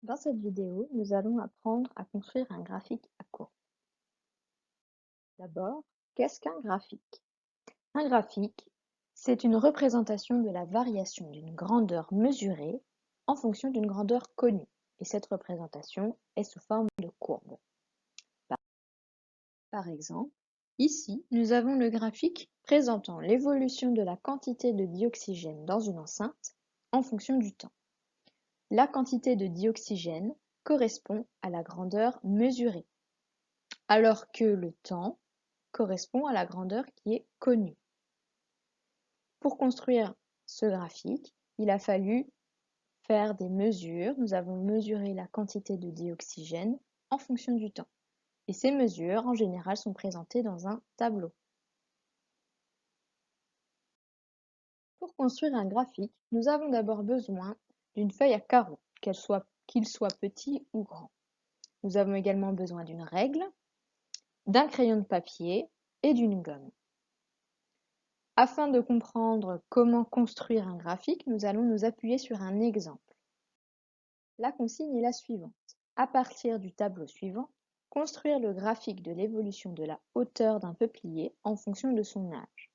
Dans cette vidéo, nous allons apprendre à construire un graphique à courbe. D'abord, qu'est-ce qu'un graphique? Un graphique, c'est une représentation de la variation d'une grandeur mesurée en fonction d'une grandeur connue. Et cette représentation est sous forme de courbe. Par exemple, ici, nous avons le graphique présentant l'évolution de la quantité de dioxygène dans une enceinte en fonction du temps. La quantité de dioxygène correspond à la grandeur mesurée, alors que le temps correspond à la grandeur qui est connue. Pour construire ce graphique, il a fallu faire des mesures. Nous avons mesuré la quantité de dioxygène en fonction du temps. Et ces mesures, en général, sont présentées dans un tableau. Pour construire un graphique, nous avons d'abord besoin d'une feuille à carreaux, qu'il soit petit ou grand. Nous avons également besoin d'une règle, d'un crayon de papier et d'une gomme. Afin de comprendre comment construire un graphique, nous allons nous appuyer sur un exemple. La consigne est la suivante. À partir du tableau suivant, construire le graphique de l'évolution de la hauteur d'un peuplier en fonction de son âge.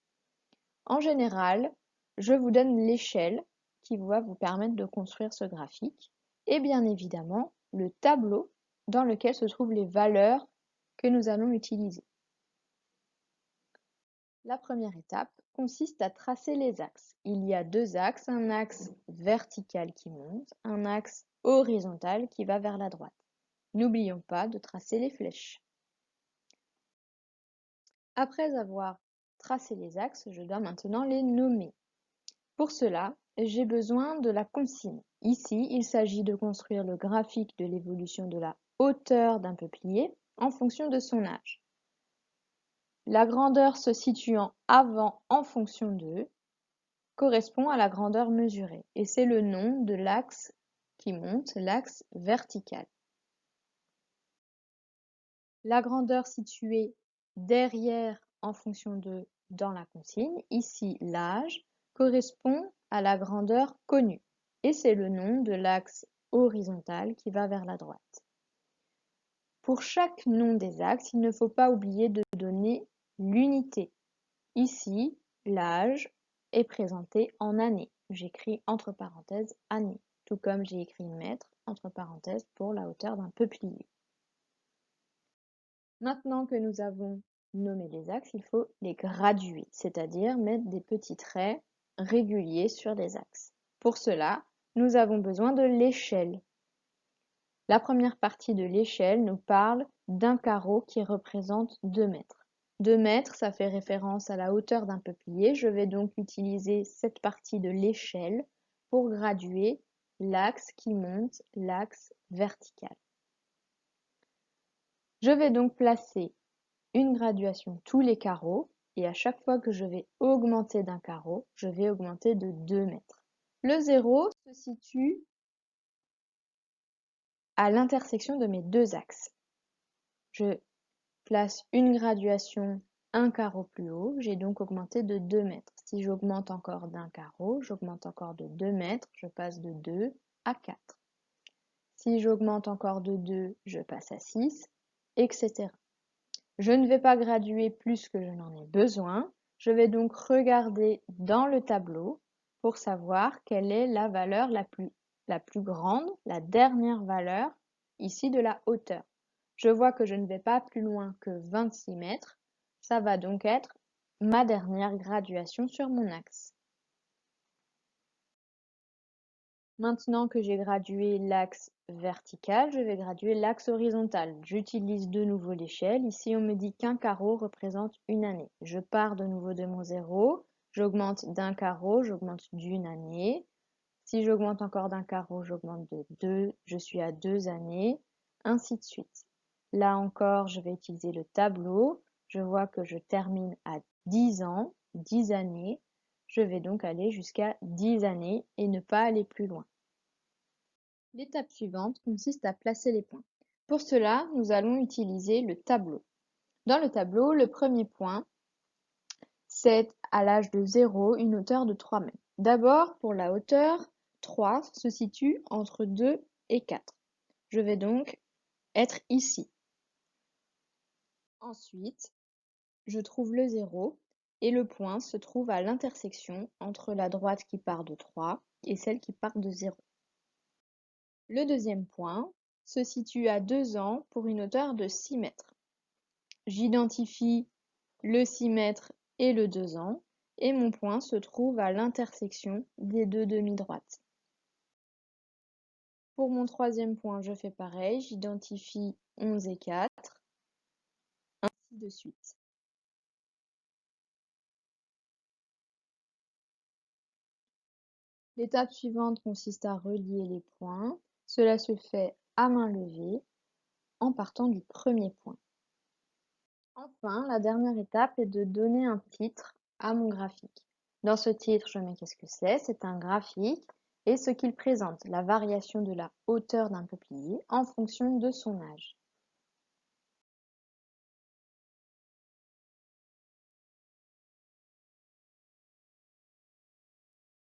En général, je vous donne l'échelle qui va vous permettre de construire ce graphique et bien évidemment le tableau dans lequel se trouvent les valeurs que nous allons utiliser. La première étape consiste à tracer les axes. Il y a deux axes, un axe vertical qui monte, un axe horizontal qui va vers la droite. N'oublions pas de tracer les flèches. Après avoir tracé les axes, je dois maintenant les nommer. Pour cela, j'ai besoin de la consigne. Ici, il s'agit de construire le graphique de l'évolution de la hauteur d'un peuplier en fonction de son âge. La grandeur se situant avant en fonction de correspond à la grandeur mesurée et c'est le nom de l'axe qui monte, l'axe vertical. La grandeur située derrière en fonction de dans la consigne, ici l'âge, correspond à la grandeur connue et c'est le nom de l'axe horizontal qui va vers la droite. Pour chaque nom des axes, il ne faut pas oublier de donner l'unité. Ici, l'âge est présenté en années. J'écris entre parenthèses année, tout comme j'ai écrit mètre entre parenthèses pour la hauteur d'un peuplier. Maintenant que nous avons nommé les axes, il faut les graduer, c'est-à-dire mettre des petits traits réguliers sur les axes. Pour cela, nous avons besoin de l'échelle. La première partie de l'échelle nous parle d'un carreau qui représente 2 mètres. 2 mètres, ça fait référence à la hauteur d'un peuplier. Je vais donc utiliser cette partie de l'échelle pour graduer l'axe qui monte, l'axe vertical. Je vais donc placer une graduation tous les carreaux et à chaque fois que je vais augmenter d'un carreau, je vais augmenter de 2 mètres. Le 0 se situe à l'intersection de mes deux axes. Je place une graduation un carreau plus haut, j'ai donc augmenté de 2 mètres. Si j'augmente encore d'un carreau, j'augmente encore de 2 mètres, je passe de 2 à 4. Si j'augmente encore de 2, je passe à 6, etc. Je ne vais pas graduer plus que je n'en ai besoin. Je vais donc regarder dans le tableau pour savoir quelle est la valeur la plus grande, la dernière valeur ici de la hauteur. Je vois que je ne vais pas plus loin que 26 mètres. Ça va donc être ma dernière graduation sur mon axe. Maintenant que j'ai gradué l'axe vertical, je vais graduer l'axe horizontal. J'utilise de nouveau l'échelle. Ici, on me dit qu'un carreau représente une année. Je pars de nouveau de mon 0, j'augmente d'un carreau, j'augmente d'une année. Si j'augmente encore d'un carreau, j'augmente de 2, je suis à 2 années, ainsi de suite. Là encore, je vais utiliser le tableau. Je vois que je termine à 10 ans, 10 années. Je vais donc aller jusqu'à 10 années et ne pas aller plus loin. L'étape suivante consiste à placer les points. Pour cela, nous allons utiliser le tableau. Dans le tableau, le premier point, c'est à l'âge de 0 une hauteur de 3 mètres. D'abord, pour la hauteur, 3 se situe entre 2 et 4. Je vais donc être ici. Ensuite, je trouve le 0 et le point se trouve à l'intersection entre la droite qui part de 3 et celle qui part de 0. Le deuxième point se situe à 2 ans pour une hauteur de 6 mètres. J'identifie le 6 mètres et le 2 ans et mon point se trouve à l'intersection des deux demi-droites. Pour mon troisième point, je fais pareil, j'identifie 11 et 4, ainsi de suite. L'étape suivante consiste à relier les points. Cela se fait à main levée en partant du premier point. Enfin, la dernière étape est de donner un titre à mon graphique. Dans ce titre, je mets qu'est-ce que c'est? C'est un graphique et ce qu'il présente, la variation de la hauteur d'un peuplier en fonction de son âge.